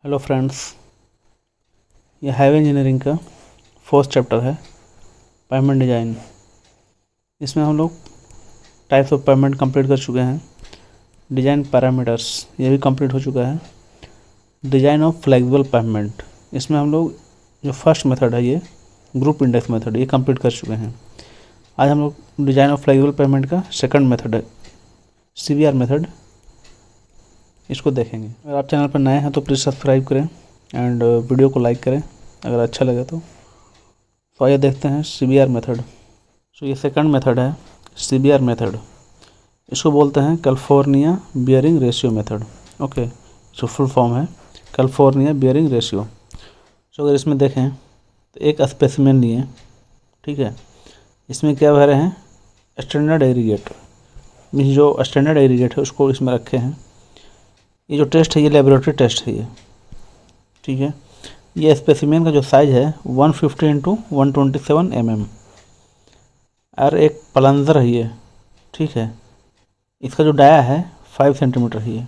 Hello friends, ये highway engineering का first chapter है पेमेंट डिज़ाइन। इसमें हम लोग टाइप्स ऑफ पेमेंट कंप्लीट कर चुके हैं। डिज़ाइन पैरामीटर्स ये भी कंप्लीट हो चुका है। डिज़ाइन ऑफ फ्लेक्सिबल पेमेंट, इसमें हम लोग जो फर्स्ट मेथड है ये ग्रुप इंडेक्स मेथड ये कंप्लीट कर चुके हैं। आज हम लोग डिज़ाइन ऑफ फ्लेक्सिबल पेमेंट का सेकंड मेथड है CVR मेथड, इसको देखेंगे। अगर आप चैनल पर नए हैं तो प्लीज़ सब्सक्राइब करें एंड वीडियो को लाइक करें अगर अच्छा लगे तो। आइए देखते हैं CVR मेथड। ये सेकंड मेथड है CVR मेथड, इसको बोलते हैं California bearing ratio method. Okay, जो फुल फॉर्म है कैलिफोर्निया बियरिंग रेशियो। अगर इसमें देखें तो एक स्पेसिमेन लिए, ठीक है, इसमें क्या भरे हैं स्टैंडर्ड एग्रीगेट, मीन्स जो स्टैंडर्ड एग्रीगेट है उसको इसमें रखे हैं। ये जो टेस्ट है ये लेबोरेटरी टेस्ट है ये, ठीक है। ये स्पेसिमेन का जो साइज़ है 150 इंटू 127 mm और एक प्लंजर है ये, ठीक है। इसका जो डाया है 5 सेंटीमीटर है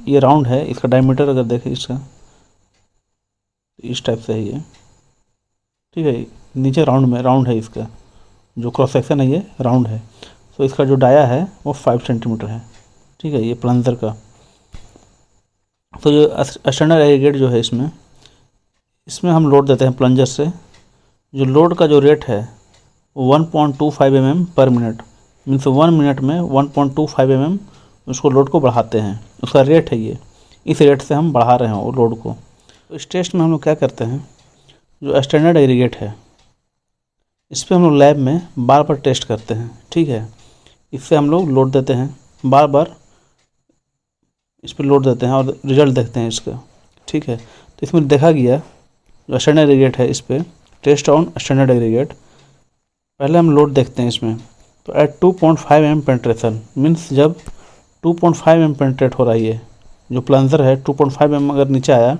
ये राउंड है। इसका डायमीटर अगर देखें इसका इस टाइप से है ये, ठीक है। नीचे राउंड है, इसका जो क्रॉस सेक्शन है ये राउंड है। तो इसका जो डाया है वो 5 सेंटीमीटर है, ठीक है, ये प्लंजर का। तो जो स्टैंडर्ड एग्रीगेट जो है इसमें हम लोड देते हैं प्लंजर से। जो लोड का जो रेट है 1.25 mm पर मिनट, मीन्स 1 मिनट में 1.25 mm उसको लोड को बढ़ाते हैं। उसका रेट है ये, इस रेट से हम बढ़ा रहे हैं वो लोड को। तो इस टेस्ट में हम लोग क्या करते हैं, जो स्टैंडर्ड एग्रीगेट है इस पर हम लोग लैब में बार बार टेस्ट करते हैं, ठीक है। इससे हम लोग लोड देते हैं, बार बार इस पर लोड देते हैं और रिजल्ट देखते हैं इसका, ठीक है। तो इसमें देखा गया जो स्टैंडर्ड एग्रीगेट है इस पर टेस्ट ऑन स्टैंडर्ड एग्रीगेट, पहले हम लोड देखते हैं इसमें। तो एट 2.5 mm पेंट्रेशन, मीन्स जब 2.5 mm पेंट्रेट हो रहा है ये जो प्लंजर है 2.5 mm अगर नीचे आया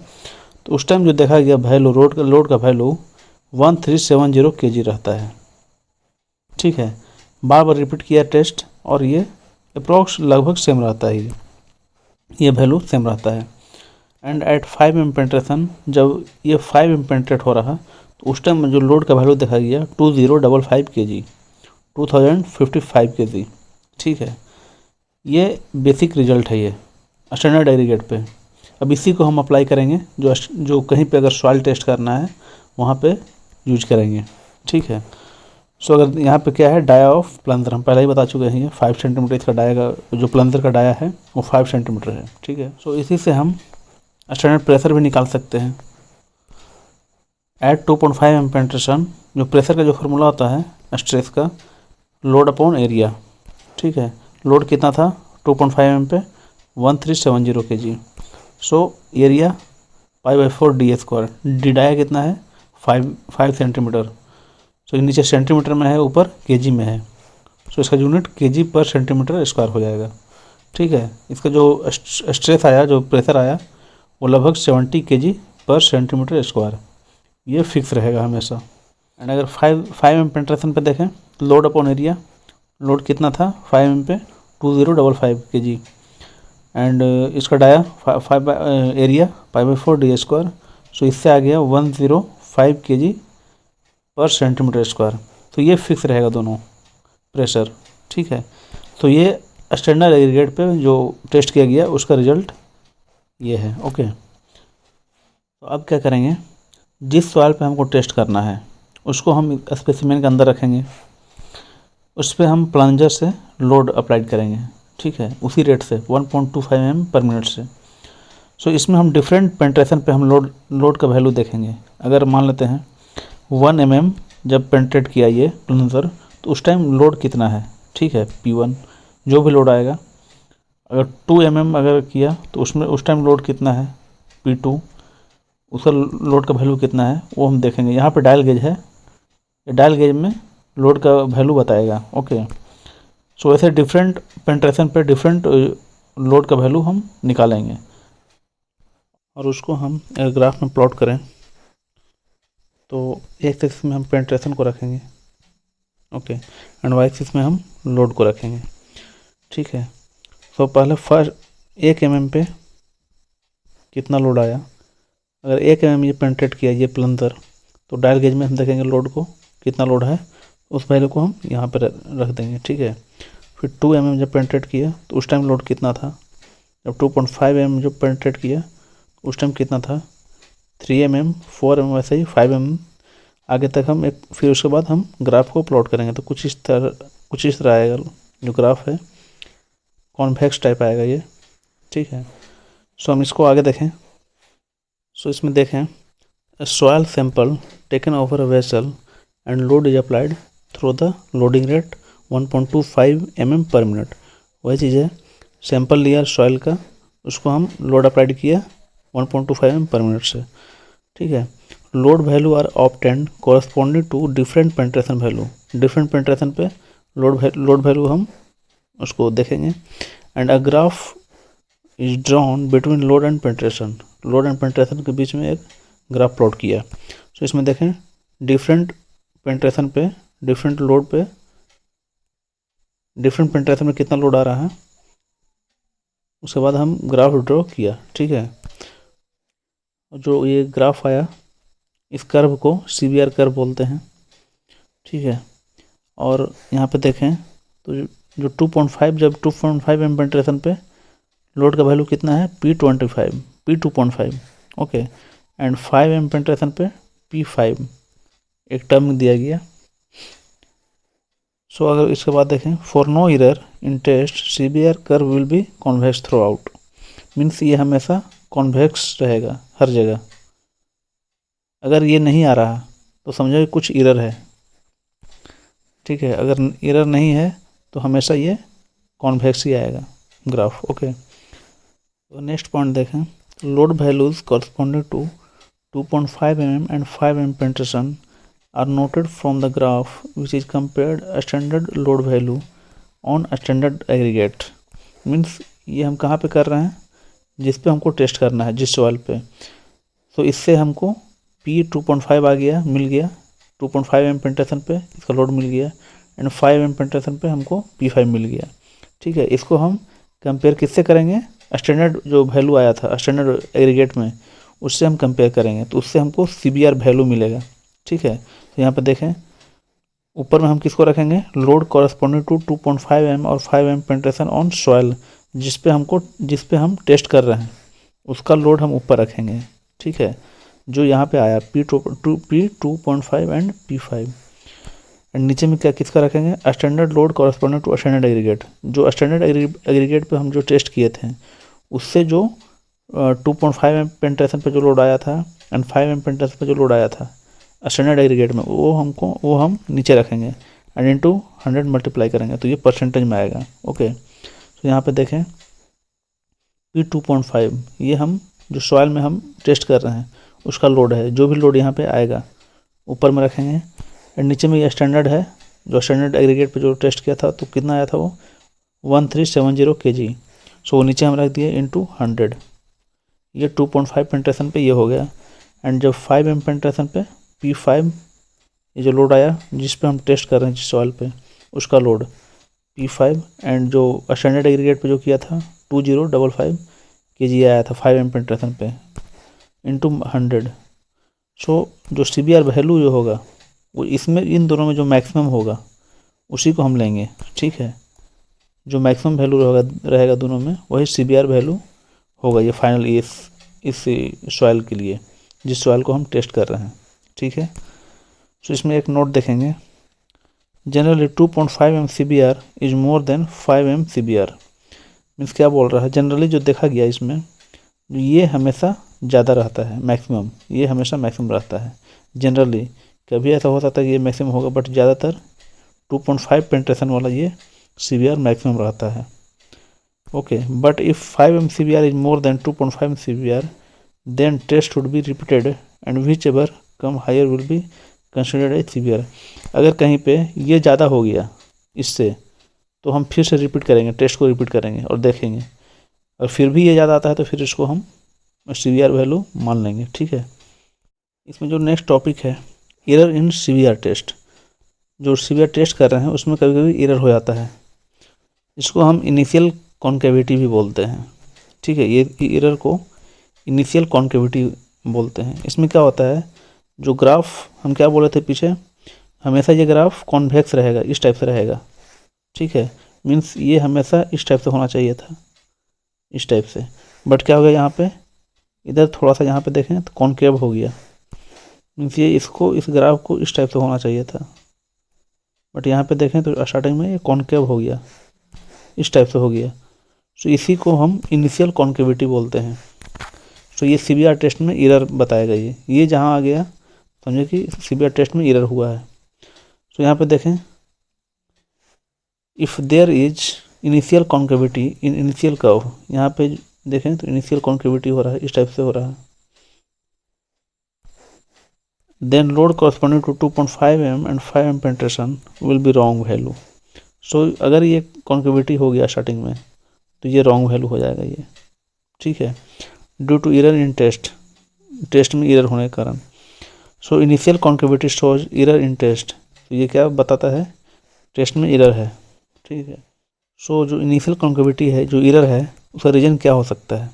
तो उस टाइम जो देखा गया वैल्यू लोड का वैल्यू 1370 kg रहता है, ठीक है। बार बार रिपीट किया टेस्ट और ये अप्रॉक्स लगभग सेम रहता है, ये वैल्यू सेम रहता है। एंड एट 5 mm पेंट्रेशन, जब ये 5 mm पेंट्रेट हो रहा तो उस टाइम जो लोड का वैल्यू देखा गया 2055 kg, 2055 kg, ठीक है। ये बेसिक रिजल्ट है ये स्टैंडर्ड एग्रीगेट पे। अब इसी को हम अप्लाई करेंगे जो कहीं पे अगर सॉइल टेस्ट करना है वहाँ पे यूज करेंगे, ठीक है। अगर यहाँ पे क्या है डाया ऑफ प्लंजर, हम पहले ही बता चुके हैं ये 5 सेंटीमीटर इसका डाया का जो प्लंजर का डाया है वो 5 सेंटीमीटर है, ठीक है। इसी से हम स्टैंडर्ड प्रेशर भी निकाल सकते हैं। एट 2.5 mm पेंट्रेशन, जो प्रेशर का जो फार्मूला होता है स्ट्रेस का, लोड अपॉन एरिया, ठीक है। लोड कितना था 2.5 mm पे 1370 kg। Area π/4 d², D dia कितना है 5 सेंटीमीटर। ये नीचे सेंटीमीटर में है, ऊपर केजी में है। इसका यूनिट केजी पर सेंटीमीटर स्क्वायर हो जाएगा, ठीक है। इसका जो स्ट्रेस आया, जो प्रेशर आया वो लगभग 70 kg पर सेंटीमीटर स्क्वायर, ये फिक्स रहेगा हमेशा। एंड अगर 5 mm पेंट्रेशन पे देखें लोड अपॉन एरिया, लोड कितना था 5 mm पे 2055 kg। एंड इसका डाया 5 एरिया π/4 d²। इससे आ गया 105 kg पर सेंटीमीटर स्क्वायर। तो ये फिक्स रहेगा दोनों प्रेशर, ठीक है। तो ये स्टैंडर्ड एग्रीगेट पे जो टेस्ट किया गया उसका रिजल्ट ये है, ओके। तो अब क्या करेंगे, जिस सॉइल पे हमको टेस्ट करना है उसको हम स्पेसिमेन के अंदर रखेंगे, उस पर हम प्लंजर से लोड अप्लाई करेंगे, ठीक है, उसी रेट से 1.25 mm पर मिनट से। इसमें हम डिफरेंट पेंट्रेशन पे हम लोड का वैल्यू देखेंगे। अगर मान लेते हैं 1 mm जब पेंट्रेट किया ये प्लंजर तो उस टाइम लोड कितना है, ठीक है, P1 जो भी लोड आएगा। अगर 2 mm अगर किया तो उसमें उस टाइम लोड कितना है P2, उसका लोड का वैल्यू कितना है वो हम देखेंगे। यहाँ पे डायल गेज है, डायल गेज में लोड का वैल्यू बताएगा, ओके। ऐसे डिफरेंट पेंट्रेशन पे डिफरेंट लोड का वैल्यू हम निकालेंगे और उसको हम ग्राफ में प्लॉट करें तो एक्स एक्सिस में हम पेंट्रेशन को रखेंगे, ओके, एंड वाई एक्सिस में हम लोड को रखेंगे, ठीक है। पहले फर्स्ट 1 mm पे कितना लोड आया अगर 1 mm ये पेनिट्रेट किया ये प्लंजर, तो डायल गेज में हम देखेंगे लोड को कितना लोड है, उस वैल्यू को हम यहाँ पर रख देंगे, ठीक है। फिर 2 mm जब पेनिट्रेट किया तो उस टाइम लोड कितना था, जब 2.5 mm जब पेनिट्रेट किया तो उस टाइम कितना था, 3 mm, 4 mm, वैसे ही 5 mm आगे तक हम एक, फिर उसके बाद हम ग्राफ को प्लॉट करेंगे। तो कुछ इस तरह आएगा जो ग्राफ है, कॉन्वेक्स टाइप आएगा ये, ठीक है। सो हम इसको आगे देखें। सो इसमें देखें, soil sample taken over a vessel and load is applied through the loading rate 1.25 mm पर मिनट। वही चीज़ है, सैंपल लिया सॉयल का, उसको हम लोड अप्लाइड किया 1.25 mm पर मिनट से, ठीक है। Load value are obtained corresponding to different penetration value. Different penetration पे लोड वैल्यू हम उसको देखेंगे। And a graph is drawn between load and penetration. Load and penetration के बीच में एक ग्राफ प्लॉट किया। तो इसमें देखें डिफरेंट पेनिट्रेशन पे, डिफरेंट लोड पे, डिफरेंट पेनिट्रेशन में कितना लोड आ रहा है, उसके बाद हम ग्राफ ड्रॉ किया, ठीक है। जो ये ग्राफ आया, इस कर्व को CBR कर्व बोलते हैं, ठीक है। और यहाँ पे देखें तो जो 2.5, जब 2.5 mm पेनिट्रेशन पे लोड का वैल्यू कितना है, P25, P2.5, okay. And 5 mm penetration पे P5 एक टर्म दिया गया। सो अगर इसके बाद देखें, for no error in test CBR curve will be convex throughout. Means ये हमेशा कॉन्वेक्स रहेगा हर जगह। अगर ये नहीं आ रहा तो समझो कि कुछ एरर है, ठीक है। अगर एरर नहीं है तो हमेशा ये कॉन्वेक्स ही आएगा ग्राफ, ओके। तो नेक्स्ट पॉइंट देखें, load values corresponding to 2.5 mm and 5 mm penetration are noted from the graph which is compared standard load value on standard aggregate. Means ये हम कहाँ पे कर रहे हैं, जिस पे हमको टेस्ट करना है, जिस सॉइल पे। तो इससे हमको P2.5 आ गया, मिल गया 2.5 mm पेनिट्रेशन पे इसका लोड मिल गया, एंड 5 mm पेनिट्रेशन पे हमको P5 मिल गया, ठीक है। इसको हम कंपेयर किससे करेंगे, स्टैंडर्ड जो वैल्यू आया था स्टैंडर्ड एग्रीगेट में, उससे हम कंपेयर करेंगे, तो उससे हमको CBR वैल्यू मिलेगा, ठीक है। तो यहाँ पर देखें ऊपर में हम किसको रखेंगे, लोड कॉरस्पॉन्डिंग टू 2.5 mm और 5 mm पेनिट्रेशन ऑन सॉइल, जिस पे हम टेस्ट कर रहे हैं उसका लोड हम ऊपर रखेंगे, ठीक है। जो यहाँ पे आया P2.5 एंड P5, एंड नीचे में क्या किसका रखेंगे, standard load corresponding to standard aggregate. जो स्टैंडर्ड एग्रीगेट पे हम जो टेस्ट किए थे उससे जो 2.5 mm पेनिट्रेशन पे जो लोड आया था एंड 5 mm पेनिट्रेशन पे जो लोड आया था स्टैंडर्ड एग्रीगेट में, वो हम नीचे रखेंगे एंड इनटू 100 मल्टीप्लाई करेंगे, तो ये परसेंटेज में आएगा, ओके। तो यहाँ पे देखें P2.5 ये हम जो सॉइल में हम टेस्ट कर रहे हैं उसका लोड है, जो भी लोड यहाँ पे आएगा ऊपर में रखेंगे। एंड नीचे में ये स्टैंडर्ड है, जो स्टैंडर्ड एग्रीगेट पे जो टेस्ट किया था तो कितना आया था वो 1370 kg। सो वो नीचे हम रख दिए इनटू 100। ये 2.5 पेनिट्रेशन पे ये हो गया। एंड जब 5 mm पेनिट्रेशन पे P5 ये जो लोड आया जिस पे हम टेस्ट कर रहे हैं जिस सॉइल पे, उसका लोड P5, एंड जो स्टैंडर्ड एग्रीगेट पे जो किया था 2055 kg आया था 5 mm पेनिट्रेशन पे इनटू 100। सो जो CBR वैल्यू जो होगा वो इसमें इन दोनों में जो मैक्सिमम होगा उसी को हम लेंगे, ठीक है। जो मैक्सिमम वैल्यू रहेगा दोनों में वही CBR वैल्यू होगा ये फाइनल इस सॉइल के लिए, जिस सॉइल को हम टेस्ट कर रहे हैं, ठीक है। तो इसमें एक नोट देखेंगे, generally 2.5 mm CBR is more then 5 mm CBR। Means क्या बोल रहा है, जनरली जो देखा गया इसमें ये हमेशा ज़्यादा रहता है, मैक्सिमम ये हमेशा मैक्सिमम रहता है। जनरली कभी ऐसा हो सकता है कि ये मैक्सिमम होगा, बट ज़्यादातर 2.5 पेनिट्रेशन वाला ये CBR मैक्सिमम रहता है, okay. But if 5 mm CBR is more than 2.5 mm CBR then test would be repeated and whichever come higher will be considered as CBR। अगर कहीं पे ये ज़्यादा हो गया इससे तो हम फिर से रिपीट करेंगे, टेस्ट को रिपीट करेंगे और देखेंगे, और फिर भी ये ज़्यादा आता है तो फिर इसको हम CBR वैल्यू मान लेंगे, ठीक है। इसमें जो नेक्स्ट टॉपिक है एरर इन CBR टेस्ट। जो CBR टेस्ट कर रहे हैं उसमें कभी कभी एरर हो जाता है, इसको हम इनिशियल कॉन्केविटी भी बोलते हैं, ठीक है। ये एरर को इनिशियल कॉन्केविटी बोलते हैं। इसमें क्या होता है, जो ग्राफ हम क्या बोले थे पीछे, हमेशा ये ग्राफ कॉन्वेक्स रहेगा, इस टाइप से रहेगा, ठीक है, मीन्स ये हमेशा इस टाइप से होना चाहिए था, इस टाइप से, बट क्या हो गया यहाँ पे, इधर थोड़ा सा यहाँ पे देखें तो कॉन्केव हो गया, मीन्स ये इसको, इस ग्राफ को इस टाइप से होना चाहिए था, बट यहाँ पे देखें तो स्टार्टिंग में ये कॉन्केव हो गया, इस टाइप से हो गया। तो इसी को हम इनिशियल कॉन्केविटी बोलते हैं। तो ये सीबीआर टेस्ट में एरर बताएगा, ये जहाँ आ गया समझे कि सीबीआर टेस्ट में एरर हुआ है। तो यहाँ पे देखें, if there is initial concavity in initial curve, यहाँ पे देखें तो इनिशियल कॉन्केविटी हो रहा है, इस टाइप से हो रहा है, then load corresponding to 2.5 mm and 5 mm penetration will be wrong value. So अगर ये कॉन्केविटी हो गया स्टार्टिंग में तो ये रॉन्ग वैल्यू हो जाएगा ये, ठीक है, due to error in test में एरर होने के कारण। So initial concavity shows error in test, तो ये क्या बताता है, टेस्ट में एरर है, ठीक है। सो जो इनिशियल कॉन्केविटी है, जो एरर है, उसका रीज़न क्या हो सकता है,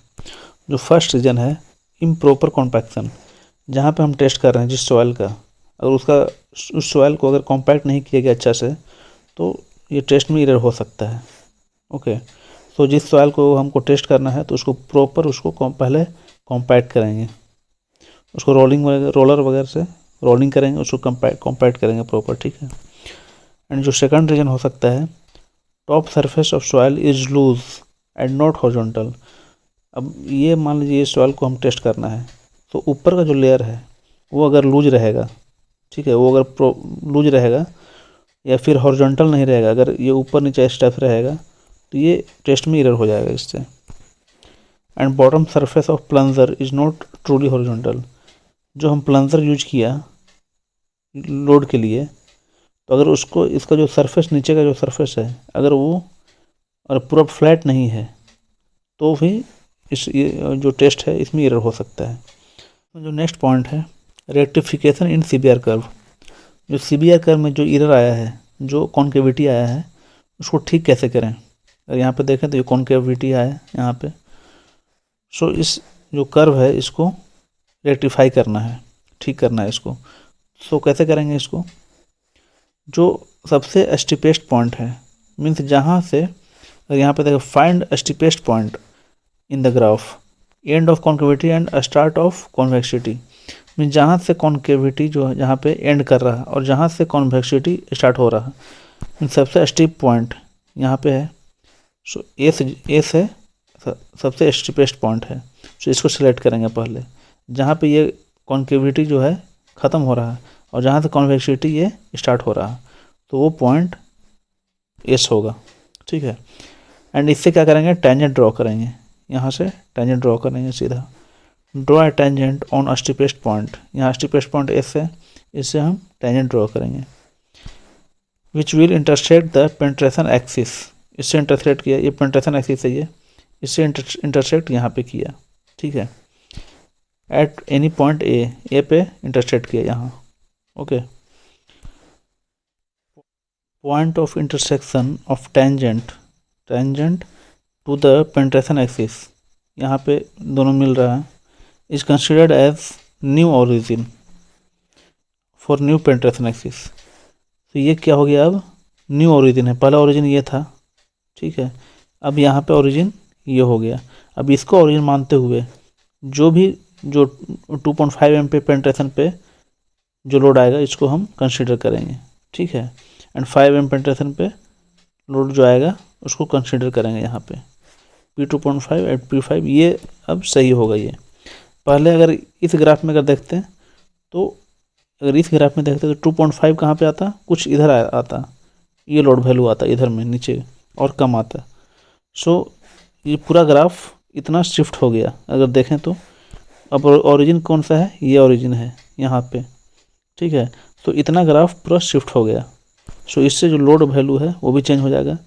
जो फर्स्ट रीज़न है इम्प्रॉपर कॉम्पैक्शन, जहाँ पे हम टेस्ट कर रहे हैं जिस सॉइल का, अगर उसका उस सॉइल को अगर कॉम्पैक्ट नहीं किया गया अच्छा से तो ये टेस्ट में एरर हो सकता है, ओके। तो जिस सॉइल को हमको टेस्ट करना है तो उसको प्रॉपर उसको पहले कॉम्पैक्ट करेंगे, उसको रोलर वगैरह से रोलिंग करेंगे, उसको कॉम्पैक्ट करेंगे प्रॉपर, ठीक है। एंड जो सेकंड रीजन हो सकता है, top surface of soil is loose and not horizontal. अब ये मान लीजिए ये सॉइल को हम टेस्ट करना है, तो ऊपर का जो लेयर है वो अगर लूज रहेगा, ठीक है, वो अगर लूज रहेगा या फिर हॉरिजॉन्टल नहीं रहेगा, अगर ये ऊपर नीचे इस टाइप रहेगा तो ये टेस्ट में एरर हो जाएगा इससे। And bottom surface of plunger is not truly horizontal, जो हम प्लंजर यूज किया लोड के लिए, तो अगर उसको इसका जो सरफेस नीचे का जो सरफेस है अगर वो और पूरा फ्लैट नहीं है तो भी ये जो टेस्ट है इसमें एरर हो सकता है। तो जो नेक्स्ट पॉइंट है, रेक्टिफिकेशन इन सीबीआर कर्व, जो सीबीआर कर्व में जो एरर आया है, जो कॉन्केविटी आया है, उसको ठीक कैसे करें। अगर यहाँ पे देखें तो ये कॉन्केविटी आया है यहाँ पे, सो इस जो कर्व है इसको रेक्टिफाई करना है, ठीक करना है इसको। सो कैसे करेंगे इसको, जो सबसे स्टीपेस्ट पॉइंट है, मीन्स जहाँ से, अगर यहाँ पे देखो find steepest point in the graph, end of concavity and start of convexity, mean जहाँ से कॉन्केविटी जो है जहाँ पे एंड कर रहा है और जहाँ से कॉन्वेक्सिटी स्टार्ट हो रहा है, मीन सबसे स्टीप पॉइंट यहाँ पे है। सो ए से सबसे स्टीपेस्ट पॉइंट है, सो इसको सिलेक्ट करेंगे पहले, जहाँ पे ये कॉन्केविटी जो है ख़त्म हो रहा है और जहाँ से कॉन्वेक्सिटी ये स्टार्ट हो रहा है, तो वो पॉइंट एस होगा, ठीक है। एंड इससे क्या करेंगे, टेंजेंट ड्रॉ करेंगे, यहाँ से टेंजेंट ड्रॉ करेंगे सीधा, draw a tangent on steepest point, यहाँ स्टीपेस्ट पॉइंट एस है, इससे हम टेंजेंट ड्रॉ करेंगे, which will intersect the penetration axis, इससे इंटरसेक्ट किया, ये पेंट्रेशन एक्सिस है ये, इससे इंटरसेक्ट यहाँ पे किया, ठीक है, एट एनी पॉइंट ए पे इंटरसेक्ट किया यहाँ, okay. Point of intersection of tangent to the penetration axis, यहाँ पे दोनों मिल रहा है, is considered as new origin for new penetration axis. तो ये क्या हो गया, अब न्यू ओरिजिन है, पहला ओरिजिन ये था, ठीक है, अब यहाँ पे ओरिजिन ये हो गया। अब इसको ओरिजिन मानते हुए जो 2.5 mm पे पेंट्रेशन पे जो लोड आएगा इसको हम कंसीडर करेंगे, ठीक है, एंड 5 mm पेंट्रेशन पे लोड जो आएगा उसको कंसीडर करेंगे यहाँ पे, P2.5 एंड P5, ये अब सही होगा। ये पहले अगर इस ग्राफ में अगर देखते हैं तो, अगर इस ग्राफ में देखते हैं तो 2.5 कहाँ पे आता, कुछ इधर आता, ये लोड वैल्यू आता इधर में नीचे और कम आता। सो ये पूरा ग्राफ इतना शिफ्ट हो गया, अगर देखें तो अब ओरिजिन कौन सा है, ये ओरिजिन है यहाँ पे, ठीक है, तो इतना ग्राफ पूरा शिफ्ट हो गया। सो इससे जो लोड वैल्यू है वो भी चेंज हो जाएगा।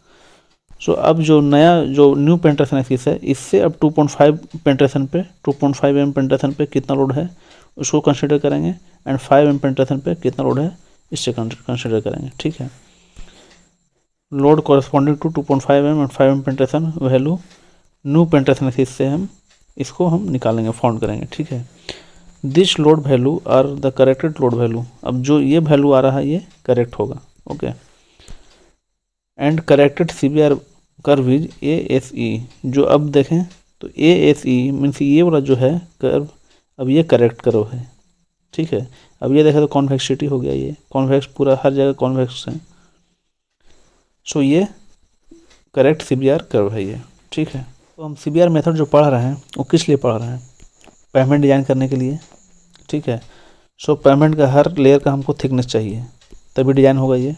सो अब जो नया जो न्यू पेंट्रेशन एक्सिस है, इससे अब 2.5 पेंट्रेशन पे 2.5 mm पेंट्रेशन पे कितना लोड है उसको कंसीडर करेंगे, एंड 5 mm पेंट्रेशन पे कितना लोड है इससे कंसीडर करेंगे, ठीक है। Load corresponding to 2.5 mm and 5 mm penetration value new penetration axis से हम इसको निकालेंगे, फाउंड करेंगे, ठीक है। This load value are the corrected load value. अब जो ये वैल्यू आ रहा है ये करेक्ट होगा, okay. And corrected CBR curve is ASE। जो अब देखें तो ASE मीन्स ये वाला जो है कर्व, अब ये करेक्ट कर्व है, ठीक है। अब ये देखें तो कॉन्वेक्सिटी हो गया, ये कॉन्वेक्स, पूरा हर जगह कॉन्वेक्स है। सो ये करेक्ट CBR कर्व है ये, ठीक है। तो हम CBR मेथड जो पढ़ रहे हैं वो किस लिए पढ़ रहे हैं? पेमेंट डिजाइन करने के लिए, ठीक है। सो पेमेंट का हर लेयर का हमको थिकनेस चाहिए, तभी डिजाइन होगा ये।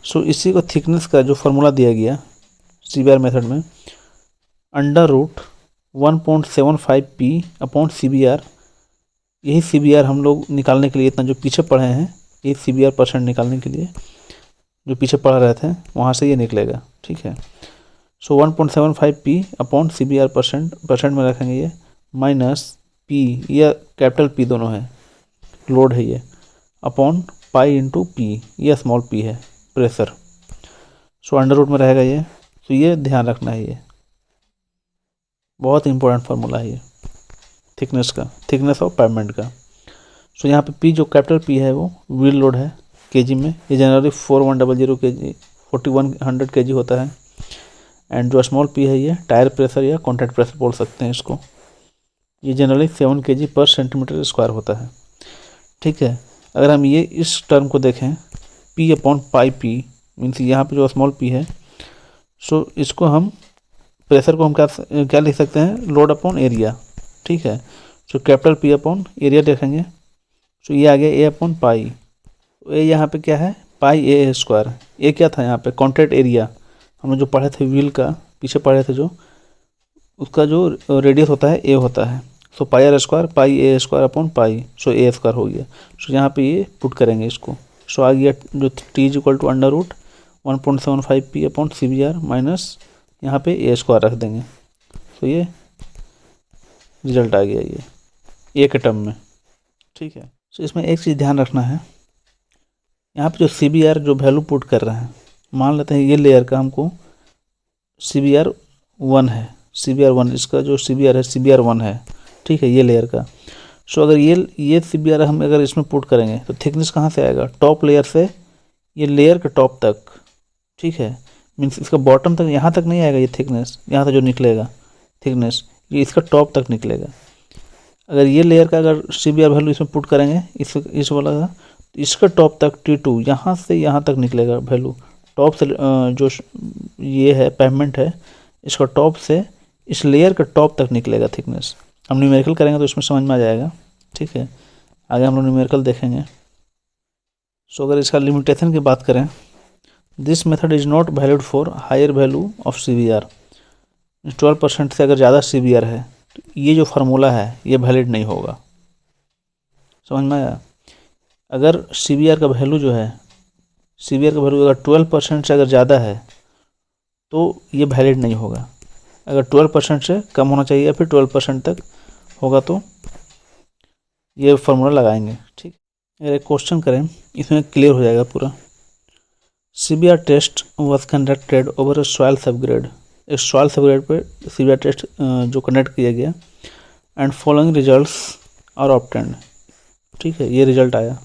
सो इसी को थिकनेस का जो फार्मूला दिया गया CBR मेथड में, √1.75p अपॉन CBR। यही CBR हम लोग निकालने के लिए, इतना जो पीछे पढ़े हैं ये CBR परसेंट निकालने के लिए जो पीछे पढ़ रहे थे वहाँ से ये निकलेगा, ठीक है। सो 1.75p अपॉन CBR परसेंट में रखेंगे ये, माइनस P, ये कैपिटल P दोनों है, लोड है ये, अपॉन पाई इंटू P, ये स्मॉल p है, प्रेशर। सो अंडर रूट में रहेगा ये। तो ये ध्यान रखना है, ये बहुत इंपॉर्टेंट फार्मूला है ये थिकनेस का, थिकनेस ऑफ पेमेंट का। सो यहाँ पे P जो कैपिटल P है वो व्हील लोड है केजी में, ये जनरली 4100 kg 4100 kg होता है। एंड जो स्मॉल p है ये टायर प्रेशर या कॉन्टैक्ट प्रेशर बोल सकते हैं इसको, ये जनरली 7 kg पर सेंटीमीटर स्क्वायर होता है, ठीक है। अगर हम ये इस टर्म को देखें P upon pi P means यहाँ पे जो स्मॉल p है, सो इसको हम प्रेशर को हम क्या लिख सकते हैं, लोड अपॉन एरिया, ठीक है। So capital P upon area देखेंगे, सो ये आ गया A अपॉन पाई। ए यहाँ पे क्या है, पाई A स्क्वायर। ए क्या था यहाँ पे, कॉन्टैक्ट एरिया, हम लोग जो पढ़े थे व्हील का, पीछे पढ़े थे जो, उसका जो रेडियस होता है A होता है। सो पाई R square pi A square upon pi, so A square हो गया। सो यहाँ पे ये पुट करेंगे इसको, सो आ गया जो T is equal to under root 1.75p upon CBR minus यहाँ पे A स्क्वायर रख देंगे। तो ये रिजल्ट आ गया ये एक टर्म में, ठीक है। सो इसमें एक चीज़ ध्यान रखना है, यहाँ पे जो CBR जो वैल्यू पुट कर रहे हैं, मान लेते हैं ये लेयर का हमको CBR 1 है, CBR 1, इसका जो CBR है CBR 1 है, ठीक है, ये लेयर का। सो अगर ये CBR हम अगर इसमें पुट करेंगे तो थिकनेस कहाँ से आएगा, टॉप लेयर से ये लेयर के टॉप तक, ठीक है। मीन्स इसका बॉटम तक, यहाँ तक नहीं आएगा ये थिकनेस, यहाँ तक जो निकलेगा थिकनेस ये इसका टॉप तक निकलेगा। अगर ये लेयर का अगर CBR वैल्यू इसमें पुट करेंगे इस वाला का, इसका टॉप तक T2 यहाँ से यहाँ तक निकलेगा वैल्यू, टॉप से जो ये है पेवमेंट है इसका टॉप से इस लेयर का टॉप तक निकलेगा थिकनेस। हम न्यूमेरिकल करेंगे तो इसमें समझ में आ जाएगा, ठीक है। आगे हम लोग न्यूमेरिकल देखेंगे। सो अगर इसका लिमिटेशन की बात करें, this method is not valid for higher value of CBR। 12% से अगर ज़्यादा CBR है तो ये जो फार्मूला है ये वैलिड नहीं होगा, समझ में आया। अगर CBR का वैल्यू जो है, CBR का वैल्यू अगर 12% से अगर ज़्यादा है तो ये वैलिड नहीं होगा। अगर 12% से कम होना चाहिए या फिर 12% तक होगा तो ये फार्मूला लगाएंगे, ठीक। अगर एक क्वेश्चन करें इसमें क्लियर हो जाएगा पूरा। CBR test was conducted over soil subgrade. एक सॉइल सबग्रेड पे CBR टेस्ट जो कंडक्ट किया गया and following results are obtained, ठीक है, ये रिजल्ट आया।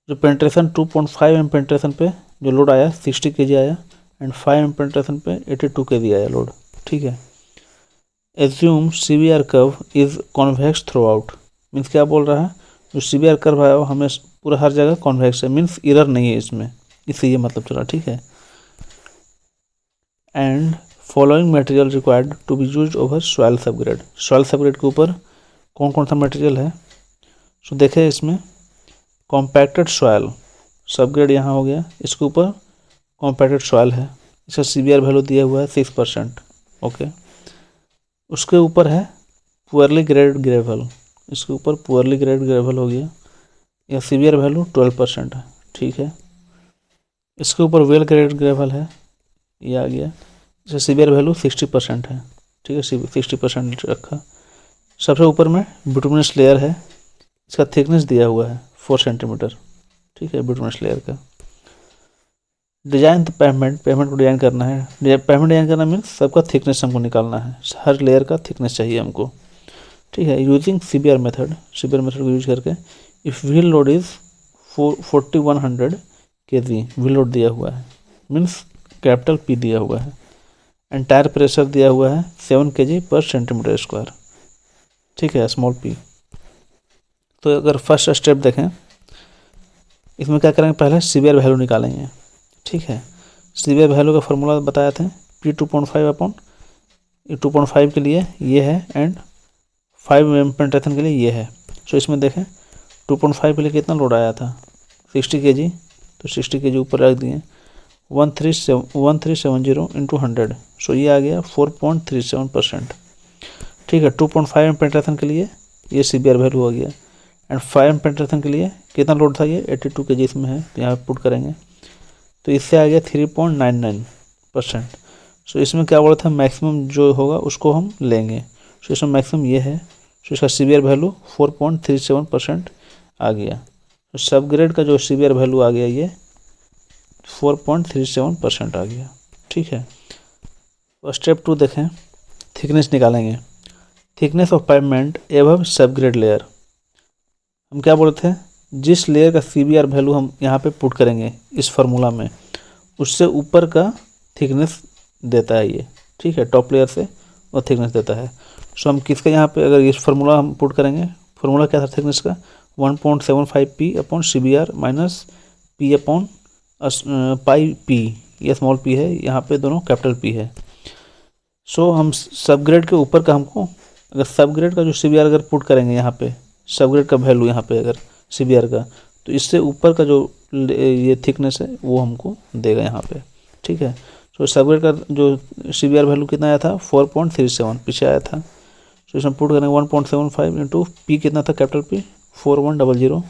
जो पेंट्रेशन 2.5 mm पेंट्रेशन पे जो लोड आया 60 kg आया एंड 5 mm पेंट्रेशन पे 82 kg आया लोड, ठीक है। Assume CBR curve is convex throughout, means क्या बोल रहा है, जो CBR कर्व है वो हमें पूरा हर जगह कॉन्वेक्स है, मीन्स इरर नहीं है इसमें, इससे ये मतलब चला, ठीक है। And following material required to be used over soil subgrade. Soil subgrade के ऊपर कौन कौन सा मटेरियल है, सो देखें इसमें कॉम्पैक्टेड सॉइल सबग्रेड यहाँ हो गया, इसके ऊपर कॉम्पैक्टेड सॉइल है, इसका CBR वैल्यू दिया हुआ है 6%, ओके। उसके ऊपर है पुअरली ग्रेडेड ग्रेवल, इसके ऊपर पुअरली ग्रेडेड ग्रेवल हो गया, यह CBR वैल्यू 12% है, ठीक है। इसके ऊपर वेल ग्रेडेड ग्रेवल है, ये आ गया, इसका CBR वैल्यू 60% है, ठीक है, 60% रखा। सबसे ऊपर में बिटुमिनस लेयर है, इसका थिकनेस दिया हुआ है 4 सेंटीमीटर, ठीक है, बिटुमिनस लेयर का। डिजाइन द पेवमेंट को डिजाइन करना है। पेवमेंट डिजाइन करना मीन्स सबका थिकनेस हमको निकालना है, हर लेयर का थिकनेस चाहिए हमको। ठीक है। यूजिंग सीबीआर मेथड को यूज करके if wheel load is 4100 kg, wheel load दिया हुआ है, मीन्स कैपिटल P दिया हुआ है, एंड टायर प्रेशर दिया हुआ है 7 kg पर सेंटीमीटर स्क्वायर, ठीक है, स्मॉल p। तो अगर फर्स्ट स्टेप देखें, इसमें क्या करेंगे, पहले सीबीआर वैल्यू निकालेंगे, ठीक है। सीबीआर वैल्यू का फॉर्मूला बताया था, P 2.5 अपॉन 2.5 के लिए ये है एंड 5 पेंट्रेशन के लिए ये है। सो इसमें देखें 2.5 के लिए कितना लोड आया था 60 kg, तो 60 kg ऊपर रख दिए, 1370 इंटू 100, सो ये आ गया 4.37%, ठीक है। 2.5 पेंट्रेशन के लिए ये सीबीआर वैल्यू हो गया, एंड 5 पेंट्रेशन के लिए कितना लोड था, ये 82 kg इसमें है, तो यहाँ पे पुट करेंगे, तो इससे आ गया 3.99%। सो इसमें क्या बोला था, मैक्सिमम जो होगा उसको हम लेंगे, सो इसमें मैक्सिमम ये है, सो इसका सीबीआर वैल्यू 4.37% आ गया। तो सब ग्रेड का जो सीबीआर वैल्यू आ गया ये 4.37% आ गया, ठीक है। और स्टेप 2 देखें, थिकनेस निकालेंगे, थिकनेस ऑफ पाइपमेंट एबव सब ग्रेड लेयर। हम क्या बोले थे, जिस लेयर का सीबीआर वैल्यू हम यहाँ पे पुट करेंगे इस फार्मूला में, उससे ऊपर का थिकनेस देता है ये, ठीक है, टॉप लेयर से वो थिकनेस देता है। सो हम किसका यहाँ पे अगर इस फार्मूला हम पुट करेंगे, फार्मूला क्या था थिकनेस का, 1.75 p upon CBR minus p upon pi p, ये स्मॉल p है, यहाँ पे दोनों कैपिटल P है। सो हम सब ग्रेड के ऊपर का हमको, अगर सब ग्रेड का जो सीबीआर अगर पुट करेंगे यहाँ पे, सब ग्रेड का वैल्यू यहाँ पे अगर सीबीआर का, तो इससे ऊपर का जो ये थिकनेस है वो हमको देगा यहाँ पे, ठीक है। सो सब ग्रेड का जो सीबीआर वैल्यू कितना आया था 4.37 पीछे आया था, सो इसमें पुट करेंगे 1.75 इंटू P कितना था कैपिटल P 4100,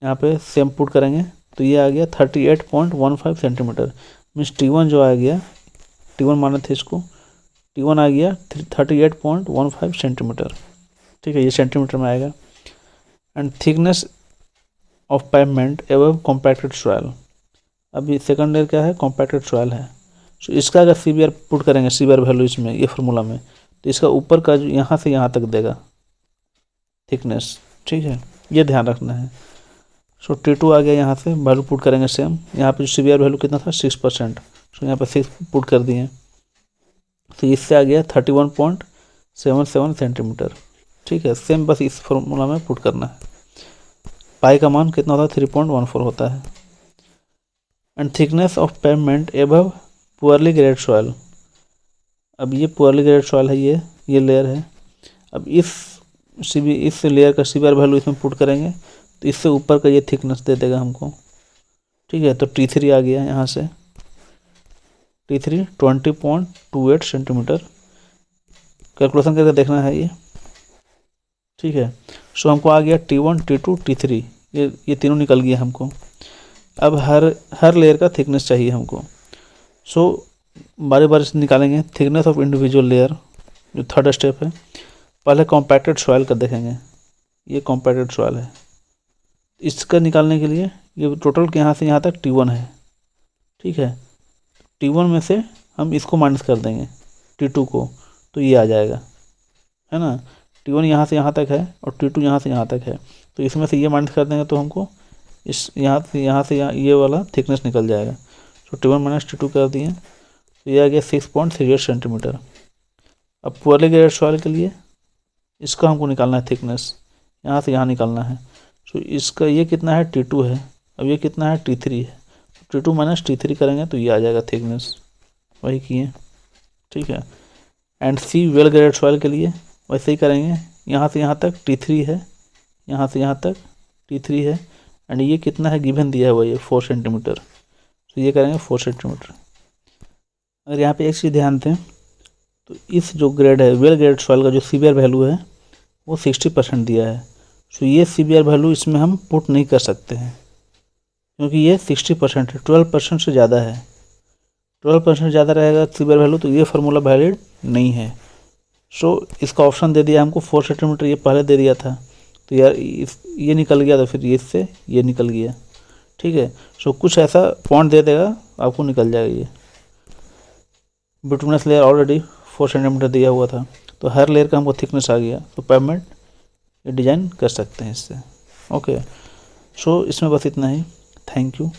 यहाँ पे सेम पुट करेंगे, तो ये आ गया 38.15 सेंटीमीटर, मीन्स T1 जो आ गया, T1 माने थे इसको, T1 आ गया 38.15 सेंटीमीटर, ठीक है, ये सेंटीमीटर में आएगा। एंड थिकनेस ऑफ पाइपमेंट एवं कॉम्पैक्टेड सॉइल, अभी सेकंड लेयर क्या है, कॉम्पैक्टेड सॉइल है। सो इसका अगर सीबीआर पुट करेंगे, सीबीआर वैल्यू इसमें ये फार्मूला में, तो इसका ऊपर का जो यहाँ से यहाँ तक देगा थिकनेस, ठीक है, ये ध्यान रखना है। सो T2 आ गया, यहाँ से वैल्यू पुट करेंगे सेम, यहाँ पे जो सीबीआर वैल्यू कितना था 6%, सो यहाँ पे 6 पुट कर दिए, तो इससे आ गया 31.77 सेंटीमीटर, ठीक है। सेम बस इस फार्मूला में पुट करना है, पाई का मान कितना होता है 3.14 होता है। And thickness of pavement above poorly grade soil, अब ये पुअरली ग्रेड सॉइल है, ये लेयर है। अब इस लेयर का सीबीआर वैल्यू इसमें पुट करेंगे, तो इससे ऊपर का ये थिकनेस दे देगा हमको, ठीक है। तो T3 आ गया, यहाँ से T3 20.28 सेंटीमीटर, कैलकुलेशन करके देखना है ये, ठीक है। सो हमको आ गया T1 T2 T3, ये तीनों निकल गया हमको। अब हर लेयर का थिकनेस चाहिए हमको, सो बारी बारी से निकालेंगे थिकनेस ऑफ इंडिविजुअल लेयर, जो थर्ड स्टेप है। पहले कॉम्पैक्टेड सॉइल का देखेंगे, ये कॉम्पैक्टेड सॉइल है, इसका निकालने के लिए ये टोटल के यहाँ से यहाँ तक T1 है, ठीक है। T1 में से हम इसको माइनस कर देंगे T2 को, तो ये आ जाएगा, है ना। T1 यहाँ से यहाँ तक है और T2 यहाँ से यहाँ तक है, तो इसमें से ये माइनस कर देंगे तो हमको इस यहाँ से ये वाला थिकनेस निकल जाएगा। तो T1 माइनस T2 कर दिए, तो ये आ गया 6.38 सेंटीमीटर। अब पुअरली ग्रेडेड सॉइल के लिए इसका हमको निकालना है थिकनेस, यहाँ से यहाँ निकालना है। सो इसका ये कितना है T2 है, अब ये कितना है T3 है, T2 माइनस T3 करेंगे तो ये आ जाएगा थिकनेस, वही किए, ठीक है। And C well graded soil के लिए वैसे ही करेंगे, यहाँ से यहाँ तक T3 है, यहाँ से यहाँ तक T3 है, एंड ये कितना है गिवन दिया हुआ ये 4 सेंटीमीटर, तो ये करेंगे 4 सेंटीमीटर। अगर यहाँ पे एक चीज़ ध्यान दें, तो इस जो ग्रेड है वेल ग्रेड सॉइल का जो सीबीआर वैल्यू है वो 60% दिया है। सो ये सीबीआर वैल्यू इसमें हम पुट नहीं कर सकते हैं, क्योंकि ये 60% है, 12% से ज़्यादा है। 12% ज़्यादा रहेगा सीबीआर वैल्यू, तो ये फार्मूला वैलिड नहीं है। सो इसका ऑप्शन दे दिया हमको 4 सेंटीमीटर, ये पहले दे दिया था, तो यार ये निकल गया, तो फिर ये इससे ये निकल गया, ठीक है। सो कुछ ऐसा पॉइंट दे देगा, आपको निकल जाएगा ये। बिटुमिनस लेयर ऑलरेडी 4 सेंटीमीटर दिया हुआ था, तो हर लेयर का हमको थिकनेस आ गया, तो पेमेंट ये डिज़ाइन कर सकते हैं इससे। ओके, सो इसमें बस इतना ही। Thank you.